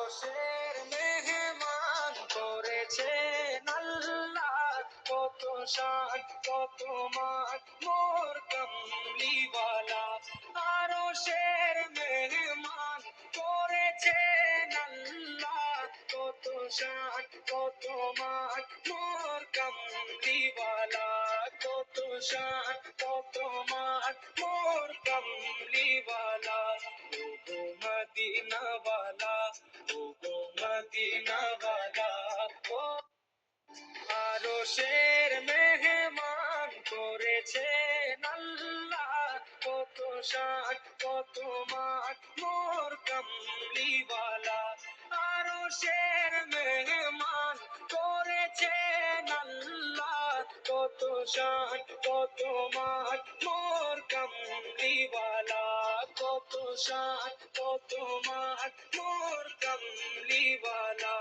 আরশের মেহমান করেছেন আল্লাহ, কত শান কত মান মোর কামলিওয়ালা। আরশের মেহমান করেছেন আল্লাহ, কত শান কত মান মোর কামলিওয়ালা, কত শান কত মান মোর কামলিওয়ালা। ওগো মদিনাওয়ালা, ওগো মদিনাওয়ালা, ও আরশের মেহমান করেছেন আল্লাহ, কত শান কত মান মোর কামলিওয়ালা। আরশের মেহমান করেছেন আল্লাহ, কত শান কত মান মোর কামলিওয়ালা, কত শান কত মান মোর কামলিওয়ালা।